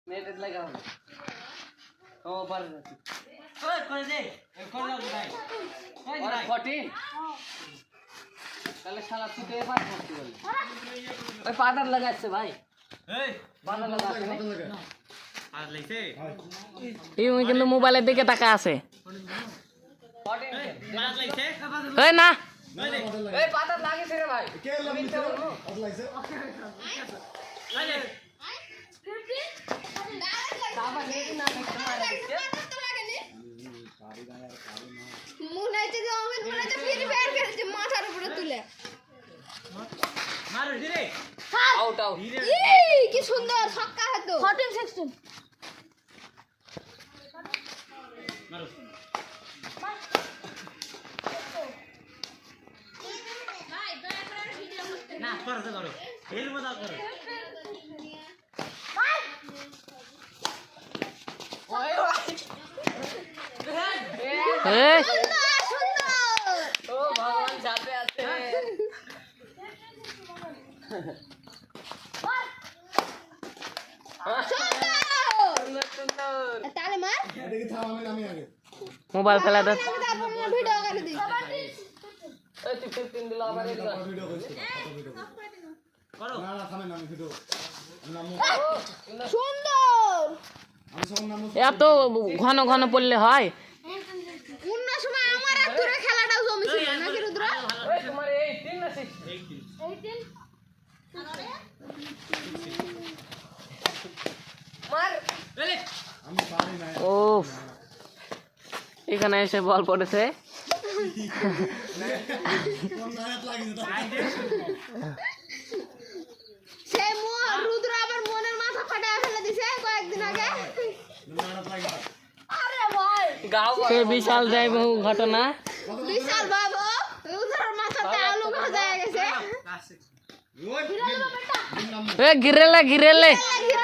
net লাগাও ও পার যাচ্ছে ওই করে দে করে দাও ভাই ওই ওরা ভাই 14 তাহলে শালা তুই তো এবার করতে বল ওই পাদার লাগাচ্ছে ভাই এই পাদার লাগাচ্ছে আর লাইছে এই কিন্তু মোবাইলের দিকে তাকা আছে 14 মাছ লাইছে এই না এই পাদার লাগিছে রে ভাই কে লাগছে কত লাগছে লাগে সাবা নেট না দেখতে মারা দিচ্ছে মনে হচ্ছে যে অমিত মনে হচ্ছে ফ্রি ফায়ার খেলছে মাথার উপরে তুলে মারো দিরে আউট আউট এই কি সুন্দর ছক্কা হতো 14 16 মারো না করতে করো এর মজা করো ওই ভাই এই সুন্দর সুন্দর ও ভগবান সাথে আছে সুন্দর সুন্দর তাহলে মার এদিকে থাম আমি আগে মোবাইল ফেলা দে তারপর ভিডিও করে দিই এই তুই 15 দিলা আবার এটা ভিডিও করছি কত ভিডিও করো না না থামেন আমি ভিডিও নাম সুন্দর আমি সব নাম এত ঘন ঘন পড়লে হয় অন্য সময় আমার আর তোর খেলাটাও জমেছিল নাকি রুদ্র ওই তোমার এই 3 না 6 মার এলে আমি পারি না ও এখানে এসে বল পড়েছে কোন নায়াত লাগিছে সে রুদ্র আবার মনের মাথা ফাটায় ফেলে দিছে কয়েকদিন আগে নায়াত লাগিছে আরে ভাই গাও সে বিশাল যায় বহু ঘটনা বিশাল বাবু রুদ্রের মাথাতে আলু ভাজা গেছে কাছে ওই নাম এ গিরেলে গিরেলে লাগি